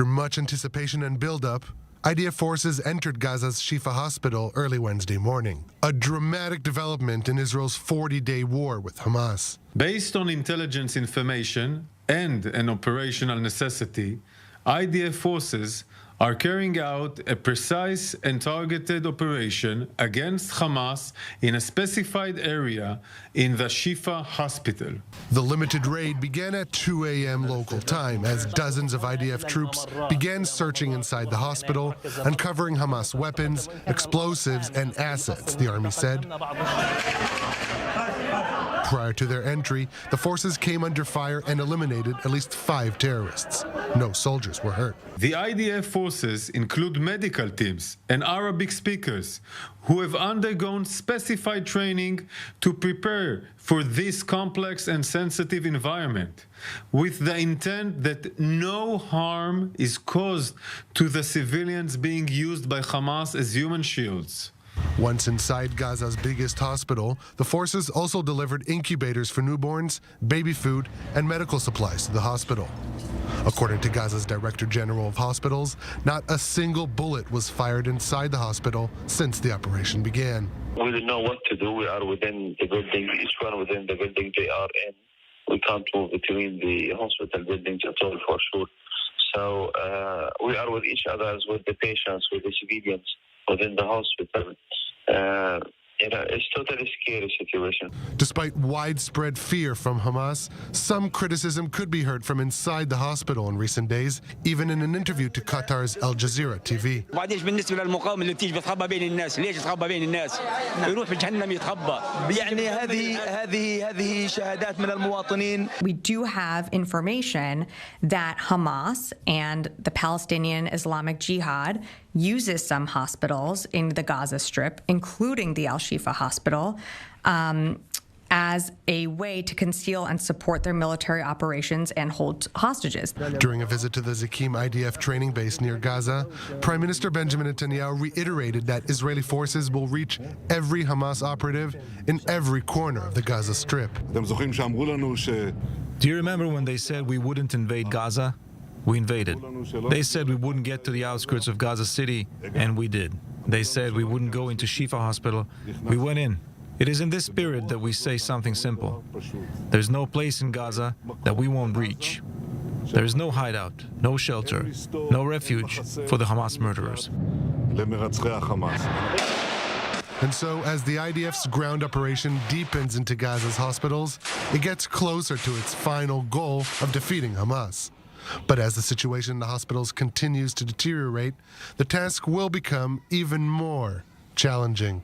After much anticipation and buildup, IDF forces entered Gaza's Shifa Hospital early Wednesday morning, a dramatic development in Israel's 40-day war with Hamas. Based on intelligence information and an operational necessity, IDF forces are carrying out a precise and targeted operation against Hamas in a specified area in the Shifa Hospital. The limited raid began at 2 a.m. local time as dozens of IDF troops began searching inside the hospital, uncovering Hamas weapons, explosives, and assets, the army said. Prior to their entry, the forces came under fire and eliminated at least 5 terrorists. No soldiers were hurt. The IDF forces include medical teams and Arabic speakers who have undergone specified training to prepare for this complex and sensitive environment, with the intent that no harm is caused to the civilians being used by Hamas as human shields. Once inside Gaza's biggest hospital, the forces also delivered incubators for newborns, baby food, and medical supplies to the hospital. According to Gaza's Director General of Hospitals, not a single bullet was fired inside the hospital since the operation began. We don't know what to do. We are within the building, each one within the building they are in. We can't move between the hospital buildings at all, for sure. So we are with each other, with the patients, with the civilians within the hospital. It's totally scary situation. Despite widespread fear from Hamas, some criticism could be heard from inside the hospital in recent days, even in an interview to Qatar's Al Jazeera TV. وبعدين بالنسبه للمقاومه اللي بتيجي بتخبى بين الناس، ليش تخبى بين الناس؟ يروح في جهنم يتخبى. يعني هذه شهادات من المواطنين. We do have information that Hamas and the Palestinian Islamic Jihad uses some hospitals in the Gaza Strip, including the Al-Shifa Hospital, as a way to conceal and support their military operations and hold hostages. During a visit to the Zakim IDF training base near Gaza, Prime Minister Benjamin Netanyahu reiterated that Israeli forces will reach every Hamas operative in every corner of the Gaza Strip. Do you remember when they said we wouldn't invade Gaza? We invaded. They said we wouldn't get to the outskirts of Gaza City, and we did. They said we wouldn't go into Shifa Hospital. We went in. It is in this spirit that we say something simple. There's no place in Gaza that we won't reach. There is no hideout, no shelter, no refuge for the Hamas murderers. And so, as the IDF's ground operation deepens into Gaza's hospitals, it gets closer to its final goal of defeating Hamas. But as the situation in the hospitals continues to deteriorate, the task will become even more challenging.